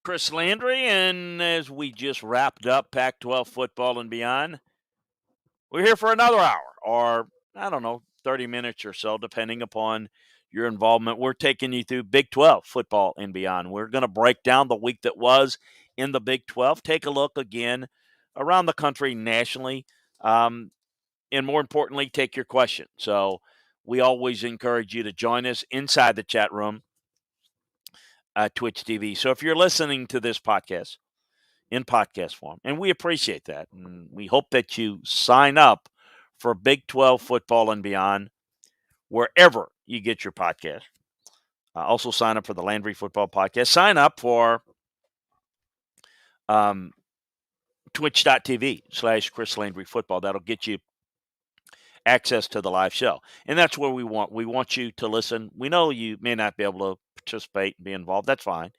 Chris Landry, and as we just wrapped up Pac 12 football and beyond, we're here for another hour, or I don't know, 30 minutes or so, depending upon your involvement. We're taking you through Big 12 football and beyond. We're going to break down the week that was in the Big 12, take a look again around the country nationally, and more importantly, take your questions. So we always encourage you to join us inside the chat room, Twitch TV. So if you're listening to this podcast, in podcast form. And we appreciate that. And we hope that you sign up for Big 12 football and beyond wherever you get your podcast. Also, sign up for the Landry Football Podcast. Sign up for twitch.tv/Chris Landry Football. That'll get you access to the live show. And that's where we want you to listen. We know you may not be able to participate and be involved. That's fine.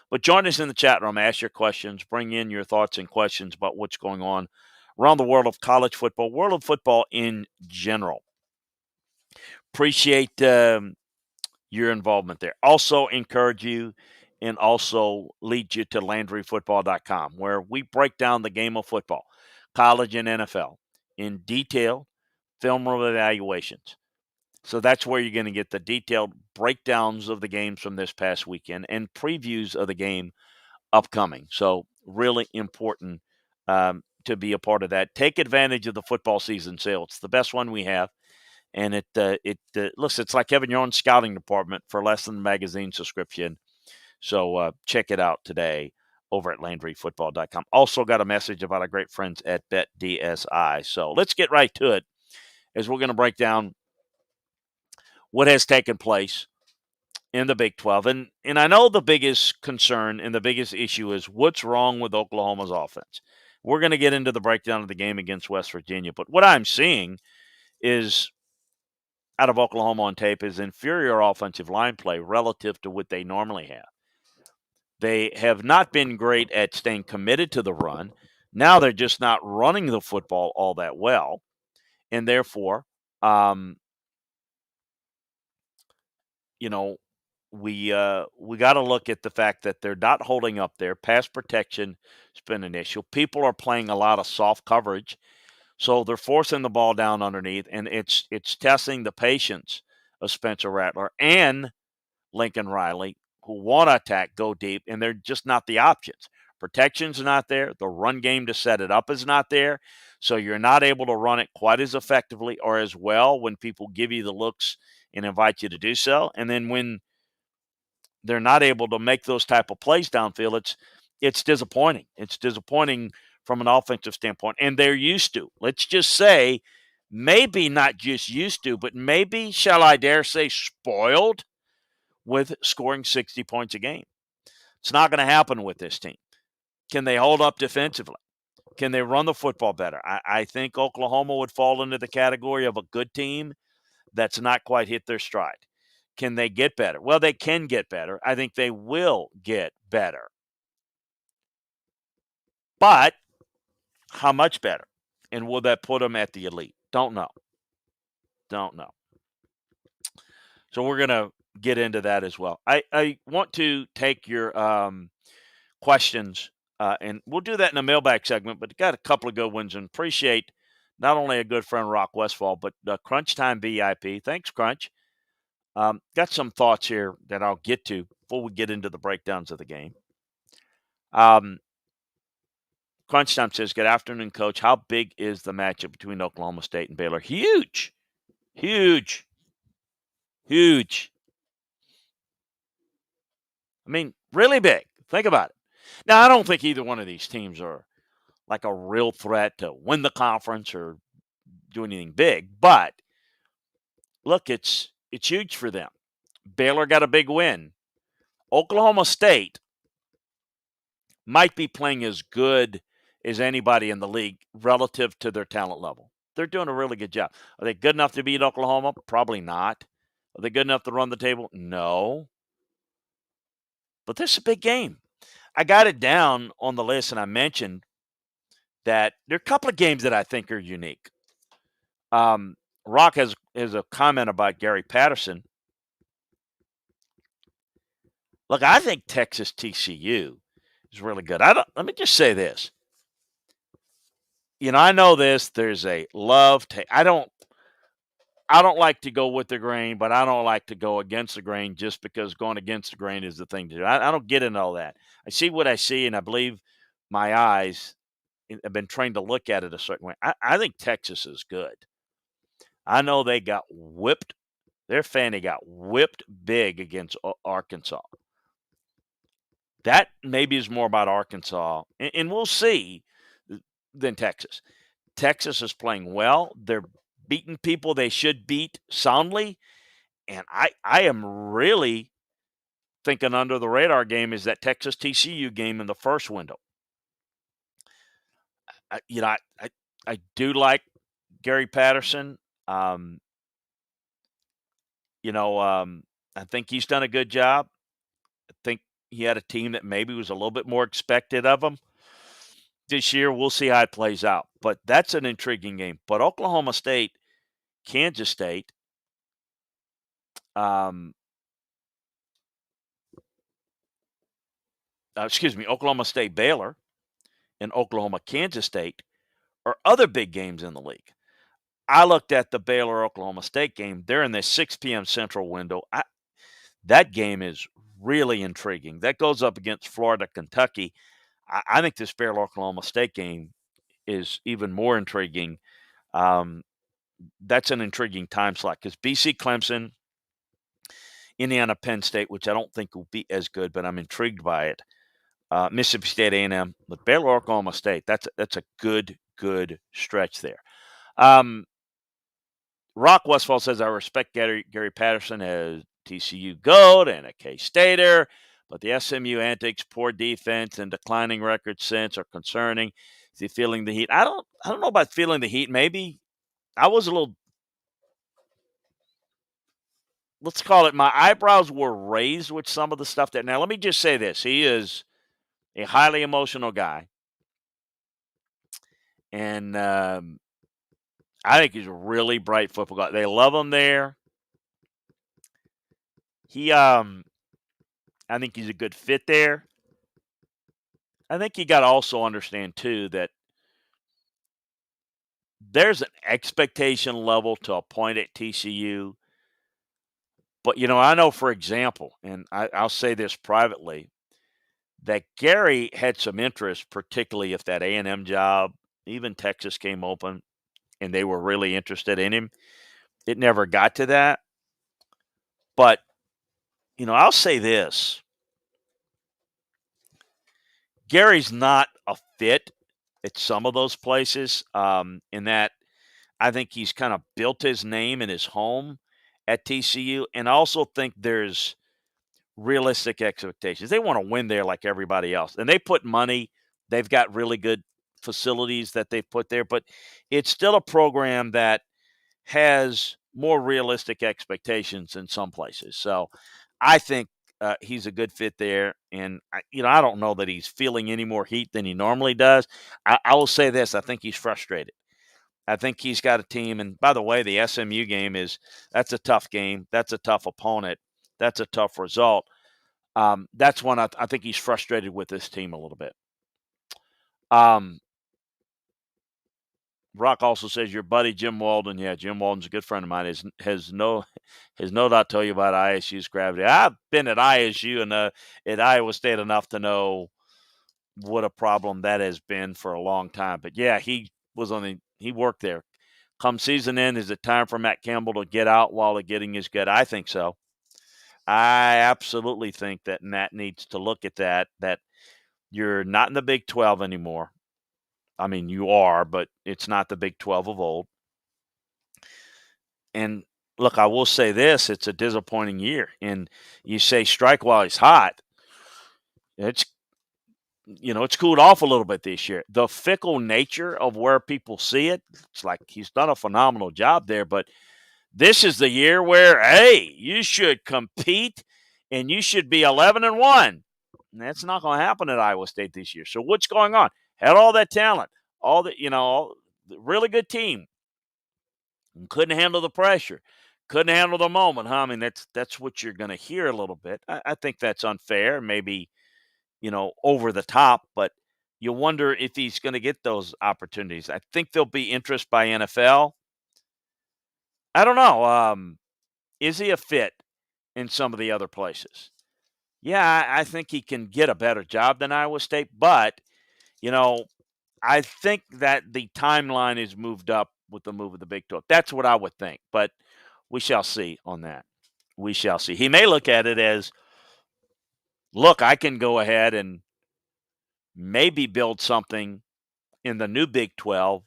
But join us in the chat room, ask your questions, bring in your thoughts and questions about what's going on around the world of college football, world of football in general. Appreciate your involvement there. Also encourage you and also lead you to LandryFootball.com, where we break down the game of football, college and NFL, in detail, film evaluations. So that's where you're going to get the detailed breakdowns of the games from this past weekend and previews of the game upcoming. So really important to be a part of that. Take advantage of the football season sale. It's the best one we have. And listen, it's like having your own scouting department for less than a magazine subscription. So check it out today over at LandryFootball.com. Also got a message about our great friends at BetDSI. So let's get right to it as we're going to break down what has taken place in the Big 12. And I know the biggest concern and the biggest issue is what's wrong with Oklahoma's offense. We're going to get into the breakdown of the game against West Virginia. But what I'm seeing is out of Oklahoma on tape is inferior offensive line play relative to what they normally have. They have not been great at staying committed to the run. Now they're just not running the football all that well. And therefore, we got to look at the fact that they're not holding up there. Pass protection has been an issue. People are playing a lot of soft coverage, so they're forcing the ball down underneath, and it's testing the patience of Spencer Rattler and Lincoln Riley, who want to attack, go deep, and they're just not the options. Protection's not there. The run game to set it up is not there. So you're not able to run it quite as effectively or as well when people give you the looks and invite you to do so. And then when they're not able to make those type of plays downfield, it's disappointing. It's disappointing from an offensive standpoint. And they're used to, let's just say, maybe not just used to, but maybe, shall I dare say, spoiled with scoring 60 points a game. It's not going to happen with this team. Can they hold up defensively? Can they run the football better? I think Oklahoma would fall into the category of a good team that's not quite hit their stride. Can they get better? Well, they can get better. I think they will get better. But how much better? And will that put them at the elite? Don't know. So we're going to get into that as well. I want to take your questions, and we'll do that in the mailbag segment, but got a couple of good ones and appreciate not only a good friend, Rock Westfall, but Crunch Time VIP. Thanks, Crunch. Got some thoughts here that I'll get to before we get into the breakdowns of the game. Crunch Time says, good afternoon, Coach. How big is the matchup between Oklahoma State and Baylor? Huge. I mean, really big. Think about it. Now, I don't think either one of these teams are like a real threat to win the conference or do anything big, but look, it's huge for them. Baylor got a big win. Oklahoma State might be playing as good as anybody in the league relative to their talent level. They're doing a really good job. Are they good enough to beat Oklahoma? Probably not. Are they good enough to run the table? No. But this is a big game. I got it down on the list, and I mentioned that there are a couple of games that I think are unique. Rock has a comment about Gary Patterson. Look, I think Texas TCU is really good. I don't. Let me just say this. I know this. There's a love take. I don't like to go with the grain, but I don't like to go against the grain just because going against the grain is the thing to do. I don't get into all that. I see what I see, and I believe my eyes have been trained to look at it a certain way. I think Texas is good. I know they got whipped. Their Fanny got whipped big against Arkansas. That maybe is more about Arkansas, and we'll see, than Texas. Texas is playing well. They're beating people they should beat soundly. And I am really thinking under the radar game is that Texas TCU game in the first window. I do like Gary Patterson. Um, I think he's done a good job. I think he had a team that maybe was a little bit more expected of him this year. We'll see how it plays out. But that's an intriguing game. But Oklahoma State, Kansas State, um, Oklahoma State, Baylor, and Oklahoma, Kansas State are other big games in the league. I looked at the Baylor Oklahoma State game. They're in the 6 p.m. Central window. That game is really intriguing. That goes up against Florida, Kentucky. I think this Baylor Oklahoma State game is even more intriguing. Um, that's an intriguing time slot because BC, Clemson, Indiana, Penn State, which I don't think will be as good, but I'm intrigued by it. Mississippi State, A&M, but Baylor Oklahoma State. That's a good stretch there. Rock Westfall says, I respect Gary Patterson as TCU GOAT and a K-Stater, but the SMU antics, poor defense, and declining record since are concerning. Is he feeling the heat? I don't know about feeling the heat. Maybe I was a little, let's call it, my eyebrows were raised with some of the stuff that. Now, let me just say this. He is a highly emotional guy. And I think he's a really bright football guy. They love him there. I think he's a good fit there. I think you got to also understand too that there's an expectation level to a point at TCU. But I know, for example, and I'll say this privately, that Gary had some interest, particularly if that A&M job, even Texas came open, and they were really interested in him. It never got to that. But I'll say this. Gary's not a fit at some of those places, in that I think he's kind of built his name and his home at TCU, and I also think there's realistic expectations. They want to win there like everybody else, and they put money. They've got really good facilities that they've put there, but it's still a program that has more realistic expectations in some places. So I think he's a good fit there. And, I don't know that he's feeling any more heat than he normally does. I will say this. I think he's frustrated. I think he's got a team. And by the way, the SMU game that's a tough game. That's a tough opponent. That's a tough result. That's one I think he's frustrated with this team a little bit. Rock also says your buddy Jim Walden. Yeah, Jim Walden's a good friend of mine. Has no doubt tell you about ISU's gravity. I've been at ISU and at Iowa State enough to know what a problem that has been for a long time. But yeah, he worked there. Come season end, is it time for Matt Campbell to get out while getting his gut? I think so. I absolutely think that Matt needs to look at that. That you're not in the Big 12 anymore. I mean, you are, but it's not the Big 12 of old. And look, I will say this, it's a disappointing year. And you say strike while he's hot. It's cooled off a little bit this year. The fickle nature of where people see it, it's like he's done a phenomenal job there, but this is the year where, hey, you should compete and you should be 11-1. And that's not going to happen at Iowa State this year. So what's going on? Had all that talent, all that, really good team. Couldn't handle the pressure. Couldn't handle the moment, huh? I mean, that's what you're going to hear a little bit. I think that's unfair. Maybe over the top, but you wonder if he's going to get those opportunities. I think there'll be interest by NFL. I don't know. Is he a fit in some of the other places? Yeah, I think he can get a better job than Iowa State, but you know, I think that the timeline is moved up with the move of the Big 12. That's what I would think, but we shall see on that. We shall see. He may look at it as, look, I can go ahead and maybe build something in the new Big 12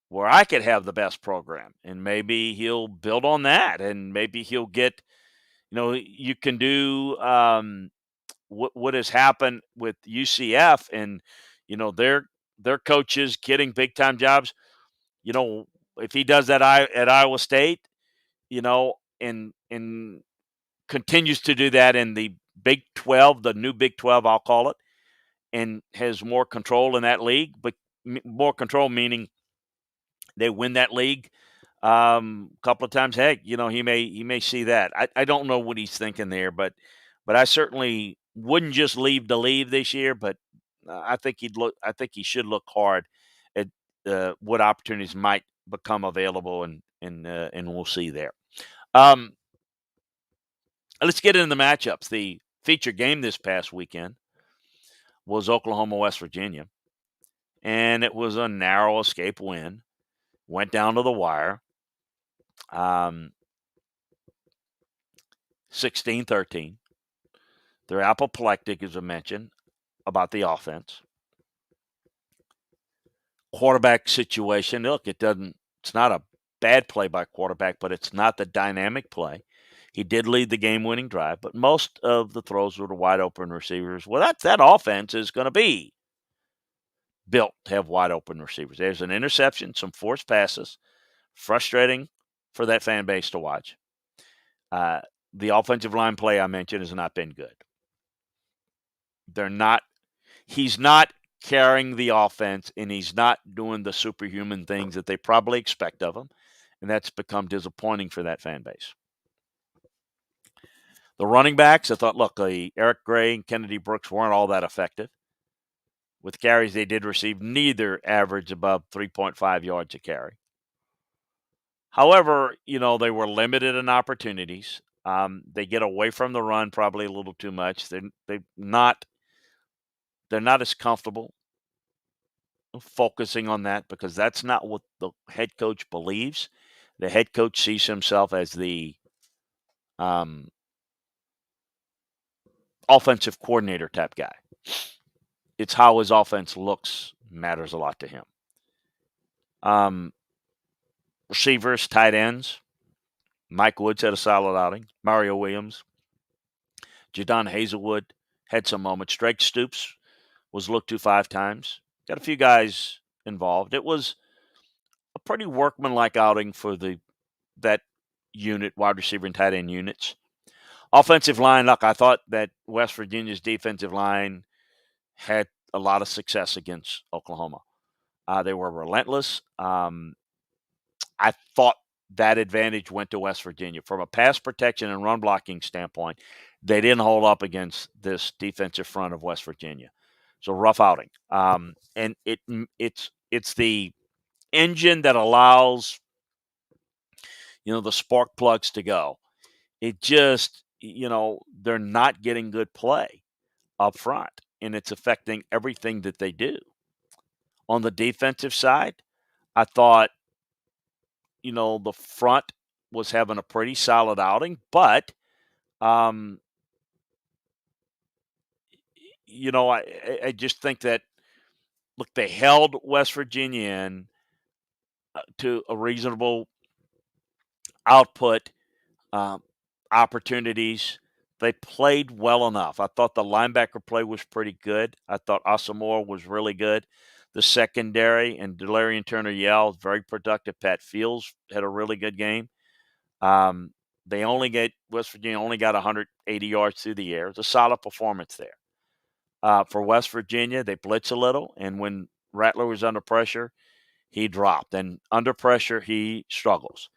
where I could have the best program. And maybe he'll build on that. And maybe he'll get, you can do what has happened with UCF and, their coaches getting big time jobs. If he does that at Iowa State, and continues to do that in the Big 12, the new Big 12, I'll call it, and has more control in that league, but more control meaning they win that league a couple of times. Heck, he may see that. I don't know what he's thinking there, but I certainly wouldn't just leave to leave this year. But I think he should look hard at what opportunities might become available, and we'll see there. Um, let's get into the matchups. The feature game this past weekend was Oklahoma, West Virginia, and it was a narrow escape win. Went down to the wire. 16-13. They're apoplectic, as I mentioned, about the offense. Quarterback situation, look, it's not a bad play by quarterback, but it's not the dynamic play. He did lead the game-winning drive, but most of the throws were to wide-open receivers. Well, that offense is going to be built to have wide-open receivers. There's an interception, some forced passes, frustrating for that fan base to watch. The offensive line play I mentioned has not been good. He's not carrying the offense, and he's not doing the superhuman things that they probably expect of him, and that's become disappointing for that fan base. The running backs, I thought, look, Eric Gray and Kennedy Brooks weren't all that effective. With carries they did receive, neither averaged above 3.5 yards a carry. However, they were limited in opportunities. They get away from the run probably a little too much. They're not as comfortable focusing on that because that's not what the head coach believes. The head coach sees himself as the offensive coordinator type guy. It's how his offense looks matters a lot to him. Receivers, tight ends. Mike Woods had a solid outing. Mario Williams. Jadon Hazelwood had some moments. Drake Stoops was looked to 5 times. Got a few guys involved. It was a pretty workmanlike outing for that unit, wide receiver and tight end units. Offensive line, look, I thought that West Virginia's defensive line had a lot of success against Oklahoma. They were relentless. I thought that advantage went to West Virginia. From a pass protection and run blocking standpoint, they didn't hold up against this defensive front of West Virginia. So rough outing. And it's the engine that allows the spark plugs to go. It just they're not getting good play up front, and it's affecting everything that they do. On the defensive side, I thought the front was having a pretty solid outing, but I just think that look, they held West Virginia in to a reasonable output, opportunities. They played well enough. I thought the linebacker play was pretty good. I thought Asamoah was really good. The secondary and Delarian Turner-Yell, very productive. Pat Fields had a really good game. West Virginia only got 180 yards through the air. It's a solid performance there. For West Virginia, they blitz a little, and when Rattler was under pressure, he dropped. And under pressure, he struggles.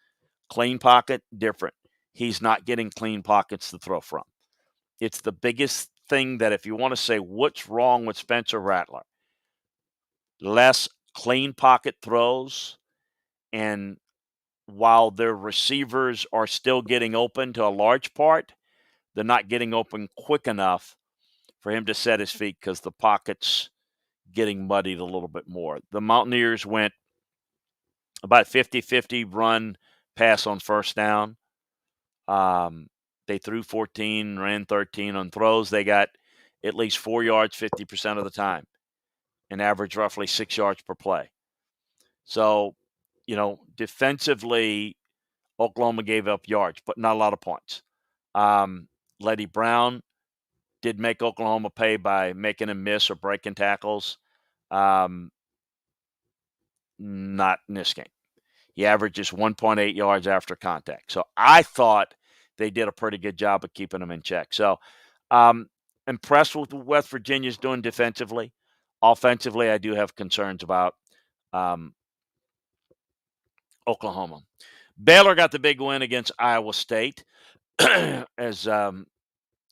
Clean pocket, different. He's not getting clean pockets to throw from. It's the biggest thing that if you want to say what's wrong with Spencer Rattler, less clean pocket throws, and while their receivers are still getting open to a large part, they're not getting open quick enough for him to set his feet because the pocket's getting muddied a little bit more. The Mountaineers went about 50-50 run pass on first down. They threw 14, ran 13 on throws. They got at least 4 yards 50% of the time and averaged roughly 6 yards per play. So, defensively, Oklahoma gave up yards, but not a lot of points. Letty Brown did make Oklahoma pay by making him miss or breaking tackles. Not in this game. He averages 1.8 yards after contact. So I thought they did a pretty good job of keeping him in check. So impressed with what West Virginia's doing defensively. Offensively, I do have concerns about Oklahoma. Baylor got the big win against Iowa State. As a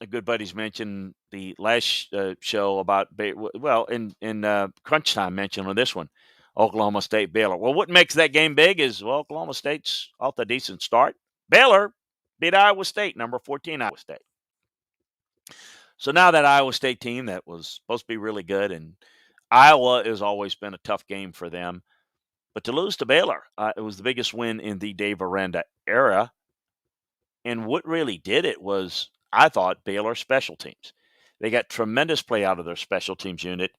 good buddies mentioned the last show about, in Crunch Time mentioned on this one, Oklahoma State, Baylor. Well, what makes that game big is, Oklahoma State's off a decent start. Baylor beat Iowa State, number 14 Iowa State. So now that Iowa State team that was supposed to be really good, and Iowa has always been a tough game for them, but to lose to Baylor, it was the biggest win in the Dave Aranda era. And what really did it was, I thought, Baylor special teams. They got tremendous play out of their special teams unit.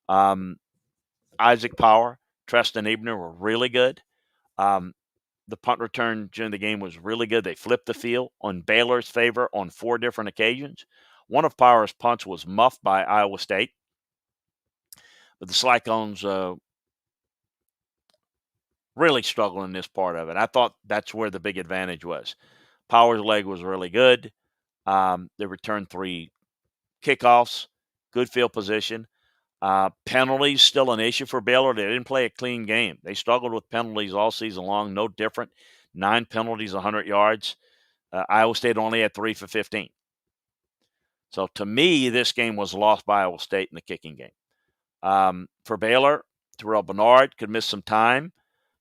Isaac Power, Treston Ebner were really good. The punt return during the game was really good. They flipped the field on Baylor's favor on 4 different occasions. One of Power's punts was muffed by Iowa State. But the Cyclones really struggled in this part of it. I thought that's where the big advantage was. Power's leg was really good. They returned 3 kickoffs, good field position. Penalties still an issue for Baylor. They didn't play a clean game. They struggled with penalties all season long, no different. 9 penalties, 100 yards. Iowa State only had 3 for 15. So to me, this game was lost by Iowa State in the kicking game. For Baylor, Terrell Bernard could miss some time.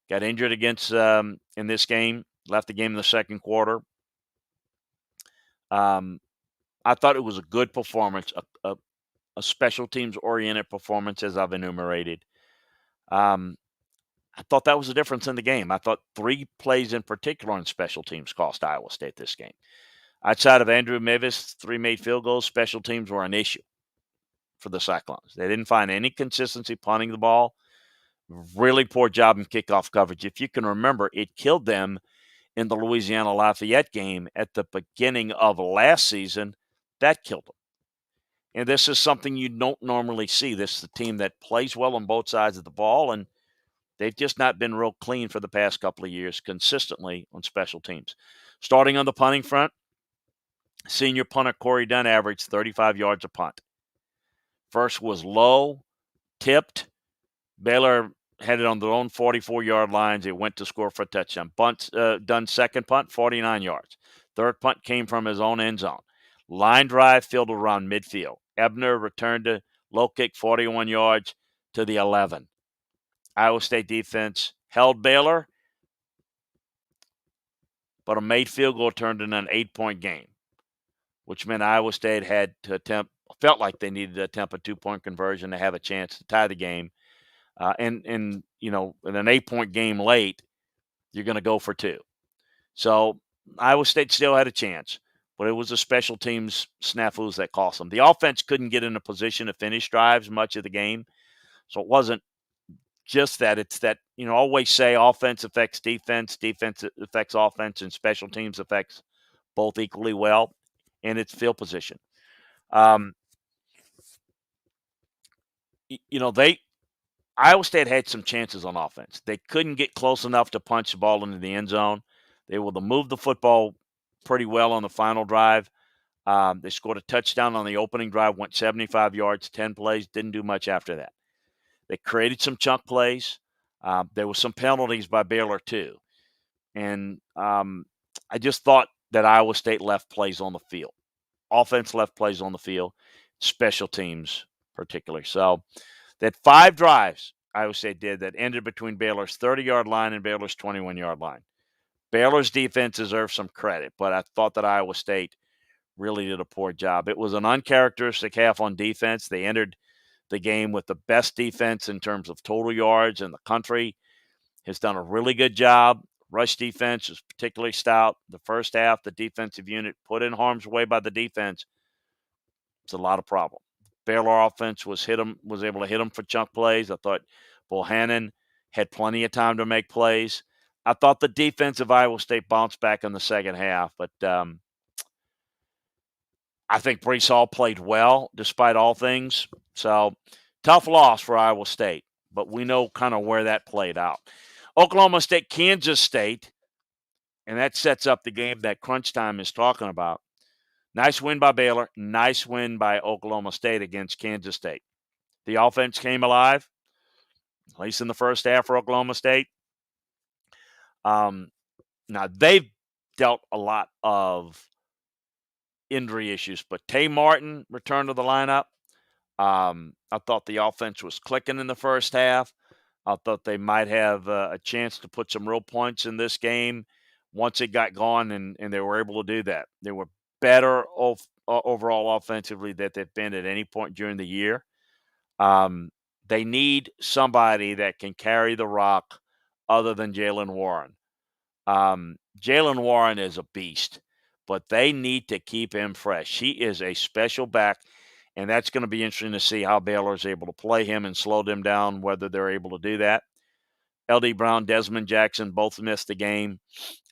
Got injured against in this game. Left the game in the second quarter. I thought it was a good performance, a special teams-oriented performance, as I've enumerated. I thought that was the difference in the game. I thought 3 plays in particular on special teams cost Iowa State this game. Outside of Andrew Mevis, 3 made field goals, special teams were an issue for the Cyclones. They didn't find any consistency punting the ball. Really poor job in kickoff coverage. If you can remember, it killed them in the Louisiana Lafayette game at the beginning of last season. That killed them. And this is something you don't normally see. This is a team that plays well on both sides of the ball, and they've just not been real clean for the past couple of years consistently on special teams. Starting on the punting front, senior punter Corey Dunn averaged 35 yards a punt. First was low, tipped. Baylor had it on their own 44-yard lines. It went to score for a touchdown. Dunn's second punt, 49 yards. Third punt came from his own end zone. Line drive fielded around midfield. Ebner returned a low kick 41 yards to the 11. Iowa State defense held Baylor, but a made field goal turned into an 8-point game, which meant Iowa State had to felt like they needed to attempt a 2-point conversion to have a chance to tie the game. And in an 8-point game late, you're going to go for 2. So Iowa State still had a chance, but it was the special teams snafus that cost them. The offense couldn't get in a position to finish drives much of the game. So it wasn't just that. It's that, always say offense affects defense, defense affects offense, and special teams affects both equally well, and it's field position. Iowa State had some chances on offense. They couldn't get close enough to punch the ball into the end zone. They were able to move the football pretty well on the final drive. They scored a touchdown on the opening drive, went 75 yards, 10 plays, didn't do much after that. They created some chunk plays. There were some penalties by Baylor too. And I just thought that Iowa State left plays on the field. Offense left plays on the field. special teams particularly. So that 5 drives Iowa State did that ended between Baylor's 30-yard line and Baylor's 21-yard line. Baylor's defense deserves some credit, but I thought that Iowa State really did a poor job. It was an uncharacteristic half on defense. They entered the game with the best defense in terms of total yards in the country. Has done a really good job. Rush defense is particularly stout. The first half, the defensive unit put in harm's way by the defense. It's a lot of problem. Baylor offense was able to hit them for chunk plays. I thought Bohannon had plenty of time to make plays. I thought the defense of Iowa State bounced back in the second half, but I think Breece Hall played well despite all things. So tough loss for Iowa State, but we know kind of where that played out. Oklahoma State, Kansas State, and that sets up the game that Crunch Time is talking about. Nice win by Baylor. Nice win by Oklahoma State against Kansas State. The offense came alive, at least in the first half for Oklahoma State. Now, they've dealt a lot of injury issues, but Tay Martin returned to the lineup. I thought the offense was clicking in the first half. I thought they might have a chance to put some real points in this game once it got going, and they were able to do that. They were better overall offensively than they've been at any point during the year. They need somebody that can carry the rock other than Jaylen Warren. Jaylen Warren is a beast, but they need to keep him fresh. He is a special back, and that's going to be interesting to see how Baylor is able to play him and slow them down, whether they're able to do that. L.D. Brown, Desmond Jackson both missed the game.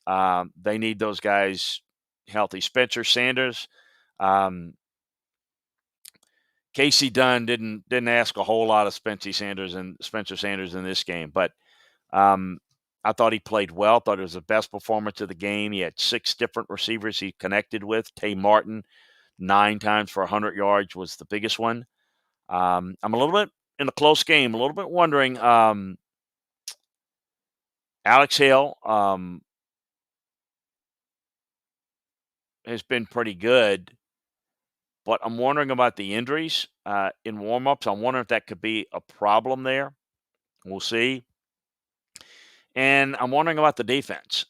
They need those guys healthy. Spencer Sanders, Casey Dunn didn't ask a whole lot of Spencer Sanders in this game, but I thought he played well. Thought it was the best performance of the game. He had 6 different receivers he connected with. Tay Martin, 9 times for 100 yards was the biggest one. I'm a little bit in a close game, a little bit wondering. Alex Hale has been pretty good, but I'm wondering about the injuries in warmups. I'm wondering if that could be a problem there. We'll see. And I'm wondering about the defense.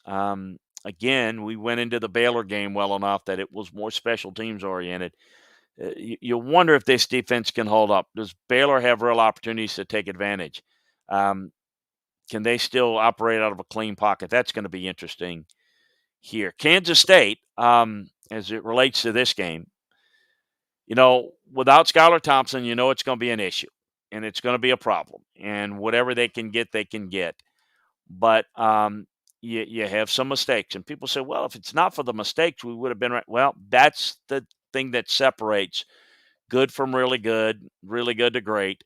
Again, we went into the Baylor game well enough that it was more special teams oriented. You wonder if this defense can hold up. Does Baylor have real opportunities to take advantage? Can they still operate out of a clean pocket? That's going to be interesting here. Kansas State, as it relates to this game, without Skylar Thompson, it's going to be an issue, and it's going to be a problem. And whatever they can get, they can get. But you have some mistakes. And people say, well, if it's not for the mistakes, we would have been right. Well, that's the thing that separates good from really good to great.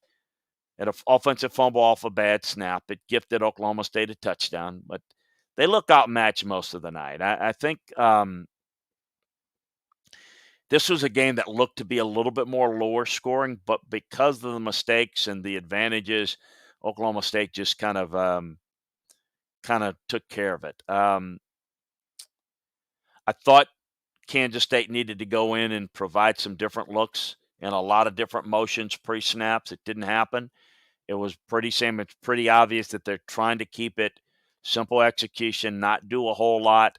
An offensive fumble off a bad snap. It gifted Oklahoma State a touchdown, but they look outmatched most of the night. I think this was a game that looked to be a little bit more lower scoring, but because of the mistakes and the advantages, Oklahoma State just kind of took care of it. I thought Kansas State needed to go in and provide some different looks and a lot of different motions pre-snaps. It didn't happen. It was it's pretty obvious that they're trying to keep it simple execution, not do a whole lot.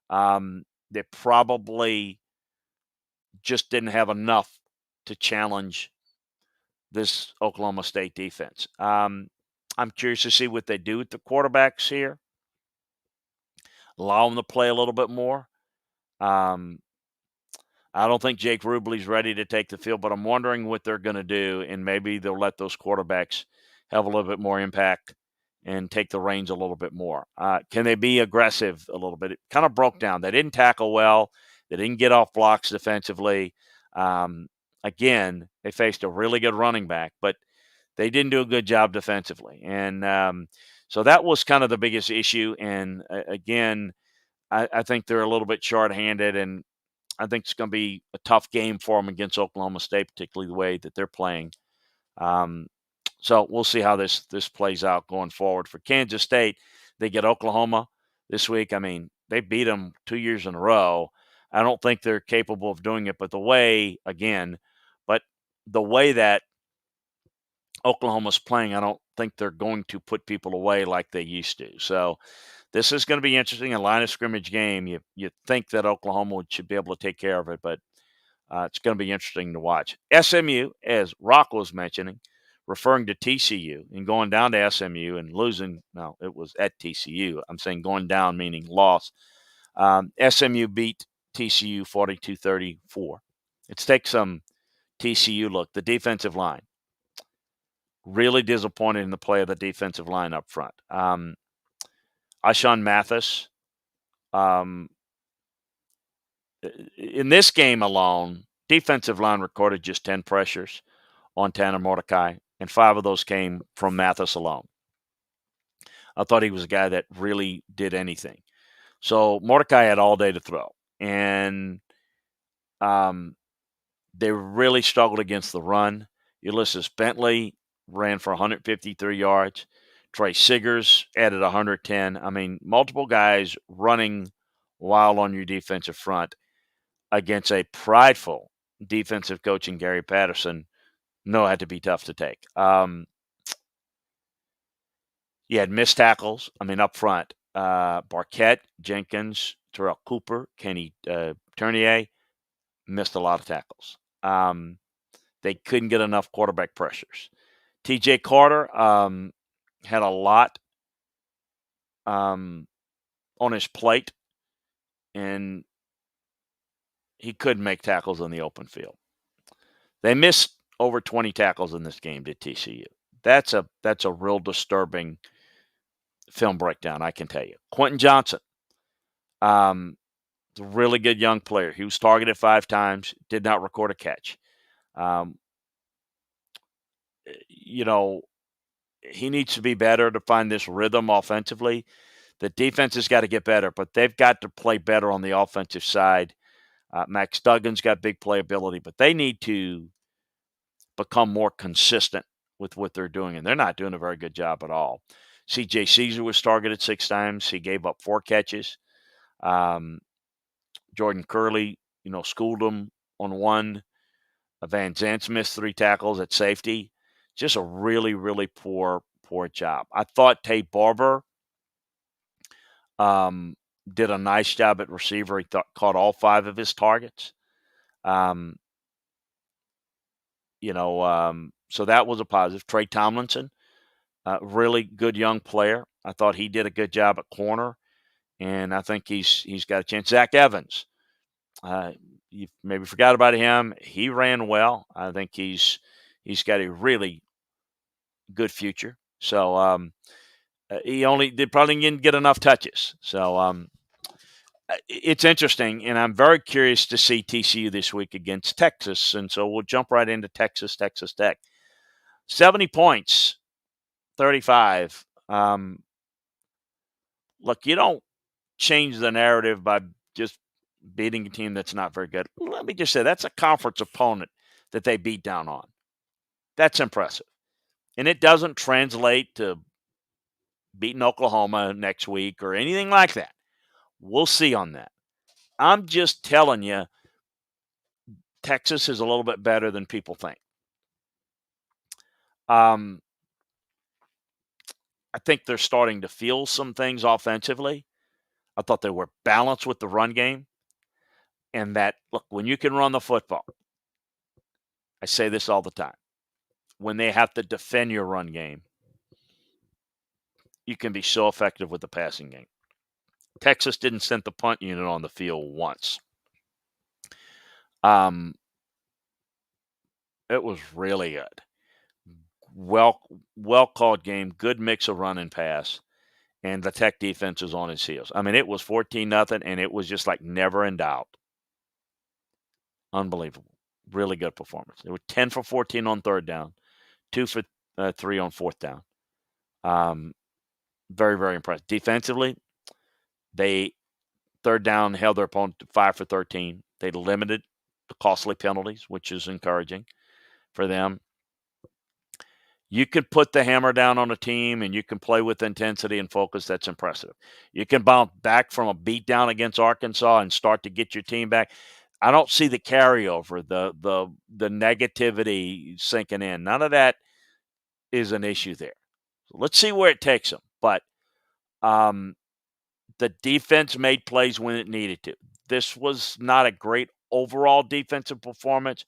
They probably just didn't have enough to challenge this Oklahoma State defense. I'm curious to see what they do with the quarterbacks here. Allow them to play a little bit more. I don't think Jake Rubley's ready to take the field, but I'm wondering what they're going to do, and maybe they'll let those quarterbacks have a little bit more impact and take the reins a little bit more. Can they be aggressive a little bit? It kind of broke down. They didn't tackle well. They didn't get off blocks defensively. Again, they faced a really good running back, but they didn't do a good job defensively. And so that was kind of the biggest issue. And again, I think they're a little bit short-handed, and I think it's going to be a tough game for them against Oklahoma State, particularly the way that they're playing. So we'll see how this plays out going forward. For Kansas State, they get Oklahoma this week. I mean, they beat them 2 years in a row. I don't think they're capable of doing it, but the way that Oklahoma's playing, I don't think they're going to put people away like they used to. So this is going to be interesting. A line of scrimmage game. You think that Oklahoma should be able to take care of it, but it's going to be interesting to watch. SMU, as Rock was mentioning, referring to TCU and going down to SMU and losing. No, it was at TCU. I'm saying going down meaning loss. SMU beat TCU 42-34. Let's take some TCU look. The defensive line. Really disappointed in the play of the defensive line up front. Ashawn Mathis, in this game alone, defensive line recorded just 10 pressures on Tanner Mordecai, and 5 of those came from Mathis alone. I thought he was a guy that really did anything. So Mordecai had all day to throw, and they really struggled against the run. Ulysses Bentley ran for 153 yards. Trey Siggers added 110. I mean, multiple guys running while on your defensive front against a prideful defensive coach in Gary Patterson. No, it had to be tough to take. You had missed tackles. I mean, up front, Barquette, Jenkins, Terrell Cooper, Kenny Turnier missed a lot of tackles. They couldn't get enough quarterback pressures. T.J. Carter had a lot on his plate, and he couldn't make tackles on the open field. They missed over 20 tackles in this game, did TCU. That's a real disturbing film breakdown, I can tell you. Quentin Johnson, a really good young player. He was targeted 5 times, did not record a catch. He needs to be better to find this rhythm offensively. The defense has got to get better, but they've got to play better on the offensive side. Max Duggan's got big playability, but they need to become more consistent with what they're doing, and they're not doing a very good job at all. C.J. Caesar was targeted 6 times. He gave up 4 catches. Jordan Curley, schooled him on 1. Van Zant missed 3 tackles at safety. Just a really, really poor job. I thought Tate Barber did a nice job at receiver. He caught all 5 of his targets. So that was a positive. Trey Tomlinson, really good young player. I thought he did a good job at corner, and I think he's got a chance. Zach Evans, you maybe forgot about him. He ran well. I think he's got a really good future. So he probably didn't get enough touches. So it's interesting, and I'm very curious to see TCU this week against Texas. And so we'll jump right into Texas Tech. 70 points, 35. Look, you don't change the narrative by just beating a team that's not very good. Let me just say that's a conference opponent that they beat down on. That's impressive. And it doesn't translate to beating Oklahoma next week or anything like that. We'll see on that. I'm just telling you, Texas is a little bit better than people think. I think they're starting to feel some things offensively. I thought they were balanced with the run game. And that, look, when you can run the football, I say this all the time, when they have to defend your run game, you can be so effective with the passing game. Texas didn't send the punt unit on the field once. It was really good. Well called game, good mix of run and pass, and the Tech defense was on its heels. I mean, it was 14-0, and it was just like never in doubt. Unbelievable. Really good performance. They were 10 for 14 on 3rd down, 2 for 3 on 4th down. Very, very impressive. Defensively, they 3rd down held their opponent to 5 for 13. They limited the costly penalties, which is encouraging for them. You can put the hammer down on a team and you can play with intensity and focus. That's impressive. You can bounce back from a beatdown against Arkansas and start to get your team back. I don't see the carryover, the negativity sinking in. None of that is an issue there. So let's see where it takes them. But um, the defense made plays when it needed to. This was not a great overall defensive performance,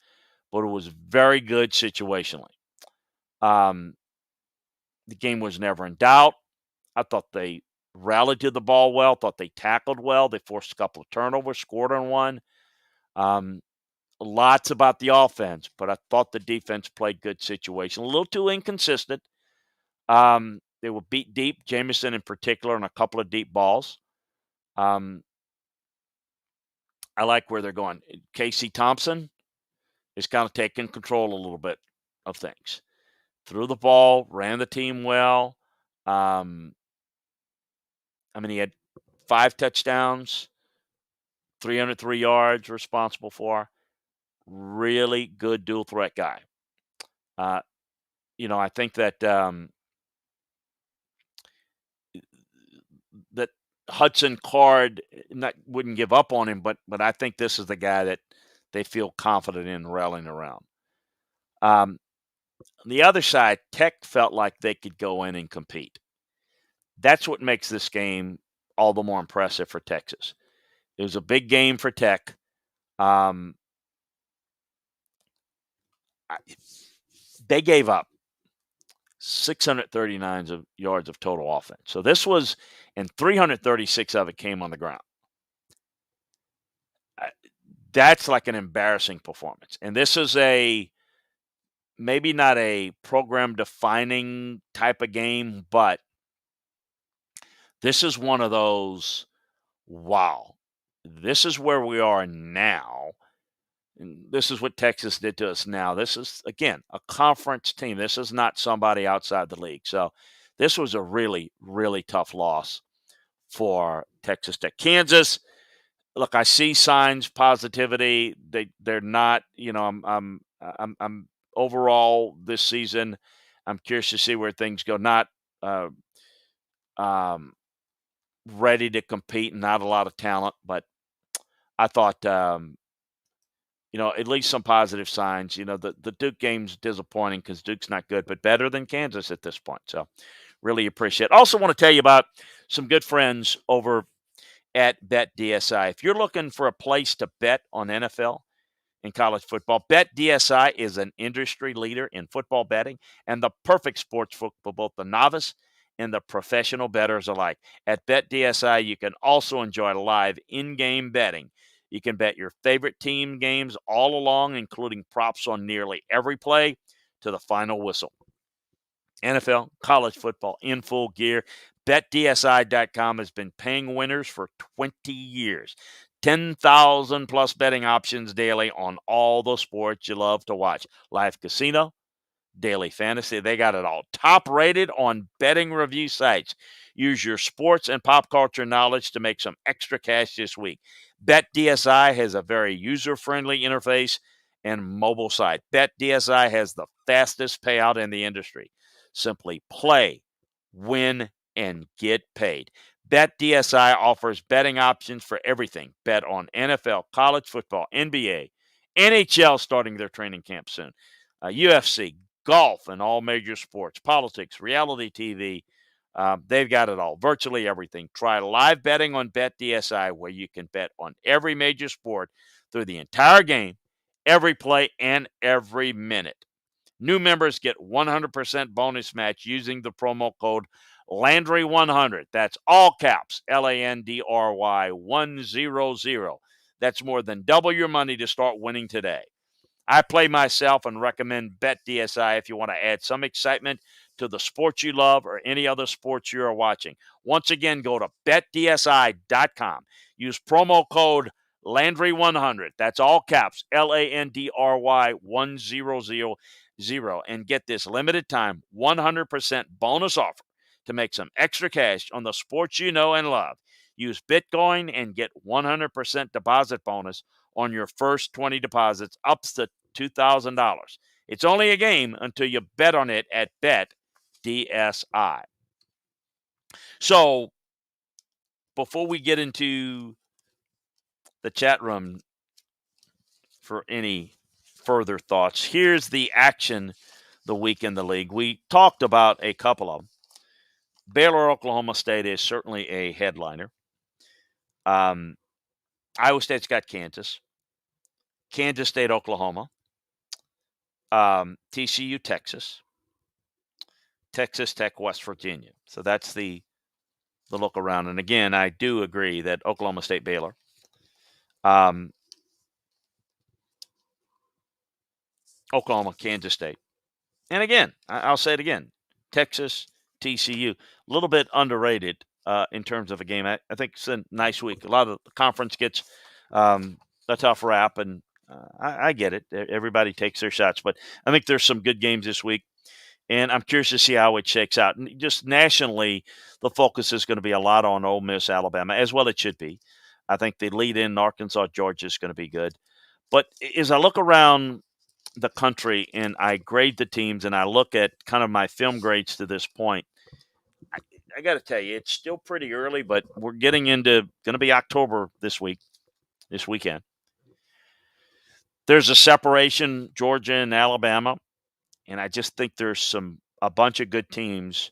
but it was very good situationally. Um, the game was never in doubt. I thought they rallied to the ball well, thought they tackled well. They forced a couple of turnovers, scored on one. Um, Lots about the offense, but I thought the defense played good situation. A little too inconsistent. They were beat deep, Jameson in particular, on a couple of deep balls. Um, I like where they're going. Casey Thompson is kind of taking control a little bit of things. Threw the ball, ran the team well. Um, he had 5 touchdowns, 303 yards responsible for. Really good dual threat guy. Uh, I think that that Hudson Card wouldn't give up on him, but I think this is the guy that they feel confident in rallying around. On the other side, Tech felt like they could go in and compete. That's what makes this game all the more impressive for Texas. It was a big game for Tech. Um, they gave up 639 yards of total offense. So this was, and 336 of it came on the ground. That's like an embarrassing performance. And this is maybe not a program defining type of game, but this is one of those, wow, this is where we are now. And this is what Texas did to us now. This is, again, a conference team. This is not somebody outside the league. So this was a really, really tough loss for Texas Tech. Kansas, look, I see signs, positivity. They're not, I'm overall this season, I'm curious to see where things go. Not uh, um, ready to compete, not a lot of talent, but I thought at least some positive signs. The Duke game's disappointing because Duke's not good, but better than Kansas at this point. So really appreciate it. Also want to tell you about some good friends over at BetDSI. If you're looking for a place to bet on NFL and college football, BetDSI is an industry leader in football betting and the perfect sports book for both the novice and the professional bettors alike. At BetDSI, you can also enjoy live in-game betting. You can bet your favorite team games all along, including props on nearly every play to the final whistle. NFL, college football in full gear. BetDSI.com has been paying winners for 20 years. 10,000 plus betting options daily on all the sports you love to watch. Live casino, daily fantasy, they got it all. Top rated on betting review sites. Use your sports and pop culture knowledge to make some extra cash this week. BetDSI has a very user-friendly interface and mobile site. BetDSI has the fastest payout in the industry. Simply play, win, and get paid. BetDSI offers betting options for everything. Bet on NFL, college football, NBA, NHL starting their training camp soon, UFC, golf, and all major sports, politics, reality TV. They've got it all, virtually everything. Try live betting on BetDSI, where you can bet on every major sport through the entire game, every play, and every minute. New members get 100% bonus match using the promo code Landry100. That's all caps, LANDRY 100. That's more than double your money to start winning today. I play myself and recommend BetDSI if you want to add some excitement to the sports you love or any other sports you are watching. Once again, go to betdsi.com. Use promo code Landry100. That's all caps, LANDRY 100, and get this limited time 100% bonus offer to make some extra cash on the sports you know and love. Use Bitcoin and get 100% deposit bonus on your first 20 deposits up to $2,000. It's only a game until you bet on it at BetDSI. So, before we get into the chat room, for any further thoughts. Here's the action the week in the league. We talked about a couple of them. Baylor, Oklahoma State is certainly a headliner. Iowa State's got Kansas. Kansas State, Oklahoma. TCU, Texas. Texas Tech, West Virginia. So that's the look around. And again, I do agree that Oklahoma State, Baylor. Oklahoma, Kansas State. And again, I'll say it again. Texas, TCU, a little bit underrated in terms of a game. I think it's a nice week. A lot of the conference gets a tough rap, and I get it. Everybody takes their shots. But I think there's some good games this week, and I'm curious to see how it shakes out. And just nationally, the focus is going to be a lot on Ole Miss, Alabama, as well it should be. I think the lead in Arkansas, Georgia is going to be good. But as I look around the country and I grade the teams and I look at kind of my film grades to this point, I got to tell you, it's still pretty early, but we're getting into going to be October this weekend. There's a separation, Georgia and Alabama, and I just think there's a bunch of good teams,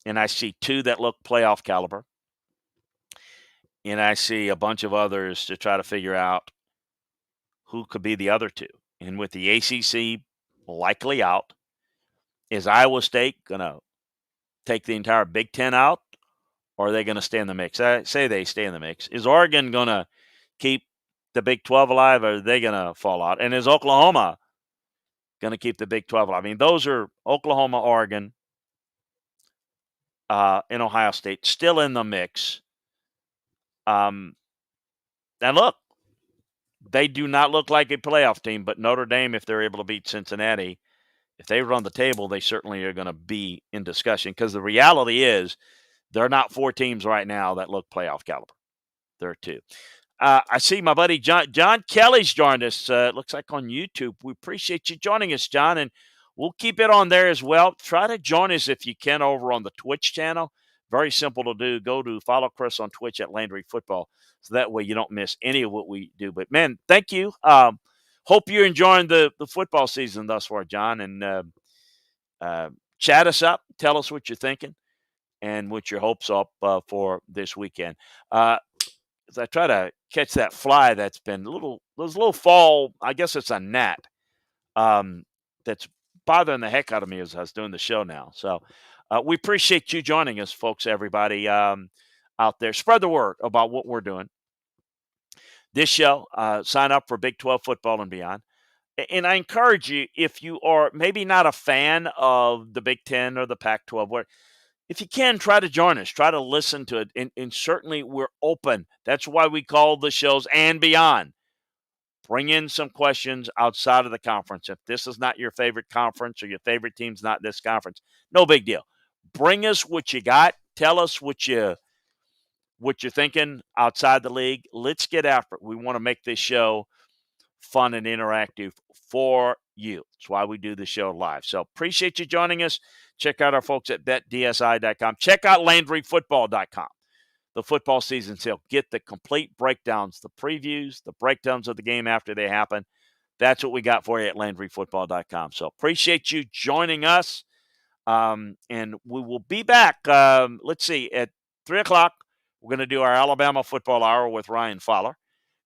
and I see two that look playoff caliber, and I see a bunch of others to try to figure out who could be the other two. And with the ACC likely out, is Iowa State going to take the entire Big Ten out, or are they going to stay in the mix? I say they stay in the mix. Is Oregon going to keep the Big 12 alive, or are they going to fall out? And is Oklahoma going to keep the Big 12 alive? I mean, those are Oklahoma, Oregon, and Ohio State still in the mix. And look, they do not look like a playoff team, but Notre Dame, if they're able to beat Cincinnati, if they run the table, they certainly are going to be in discussion, because the reality is there are not four teams right now that look playoff caliber. There are two. I see my buddy John Kelly's joined us. It looks like on YouTube. We appreciate you joining us, John, and we'll keep it on there as well. Try to join us if you can over on the Twitch channel. Very simple to do. Go to follow Chris on Twitch at Landry Football, so that way you don't miss any of what we do. But, man, thank you. Hope you're enjoying the football season thus far, John, and chat us up. Tell us what you're thinking and what your hopes are for this weekend. As I try to catch that fly that's been there's a little fall, I guess it's a gnat, that's bothering the heck out of me as I was doing the show now. So we appreciate you joining us, folks, everybody out there. Spread the word about what we're doing. This show, sign up for Big 12 football and beyond. And I encourage you, if you are maybe not a fan of the Big 10 or the Pac-12, if you can, try to join us. Try to listen to it. And certainly we're open. That's why we call the shows And Beyond. Bring in some questions outside of the conference. If this is not your favorite conference or your favorite team's not this conference, no big deal. Bring us what you got. Tell us what you're thinking outside the league. Let's get after it. We want to make this show fun and interactive for you. That's why we do the show live. So appreciate you joining us. Check out our folks at betdsi.com. Check out LandryFootball.com. The football season sale. Get the complete breakdowns, the previews, the breakdowns of the game after they happen. That's what we got for you at LandryFootball.com. So appreciate you joining us. And we will be back, let's see, at 3 o'clock. We're going to do our Alabama Football Hour with Ryan Fowler.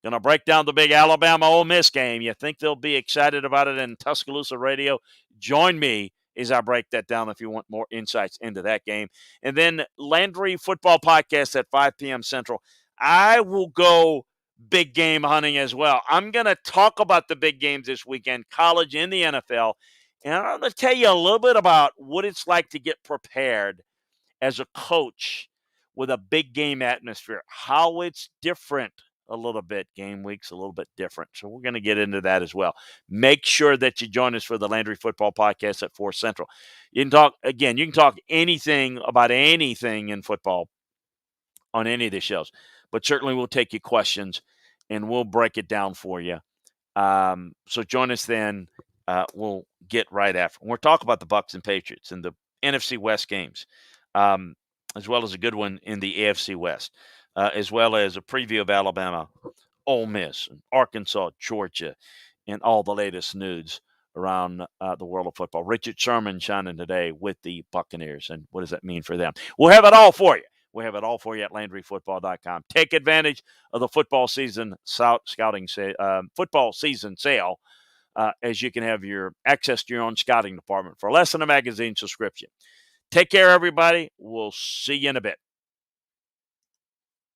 Going to break down the big Alabama-Ole Miss game. You think they'll be excited about it in Tuscaloosa radio? Join me as I break that down if you want more insights into that game. And then Landry Football Podcast at 5 p.m. Central. I will go big game hunting as well. I'm going to talk about the big games this weekend, college and the NFL. And I'm going to tell you a little bit about what it's like to get prepared as a coach with a big game atmosphere, how it's different a little bit. Game week's a little bit different. So we're going to get into that as well. Make sure that you join us for the Landry Football Podcast at 4 Central. You can talk anything about anything in football on any of the shows, but certainly we'll take your questions and we'll break it down for you. So join us then. We'll get right after. We'll talk about the Bucs and Patriots and the NFC West games, as well as a good one in the AFC West, as well as a preview of Alabama, Ole Miss, and Arkansas, Georgia, and all the latest news around the world of football. Richard Sherman shining today with the Buccaneers. And what does that mean for them? We'll have it all for you. We have it all for you at LandryFootball.com. Take advantage of the football season football season sale, as you can have your access to your own scouting department for less than a magazine subscription. Take care, everybody. We'll see you in a bit.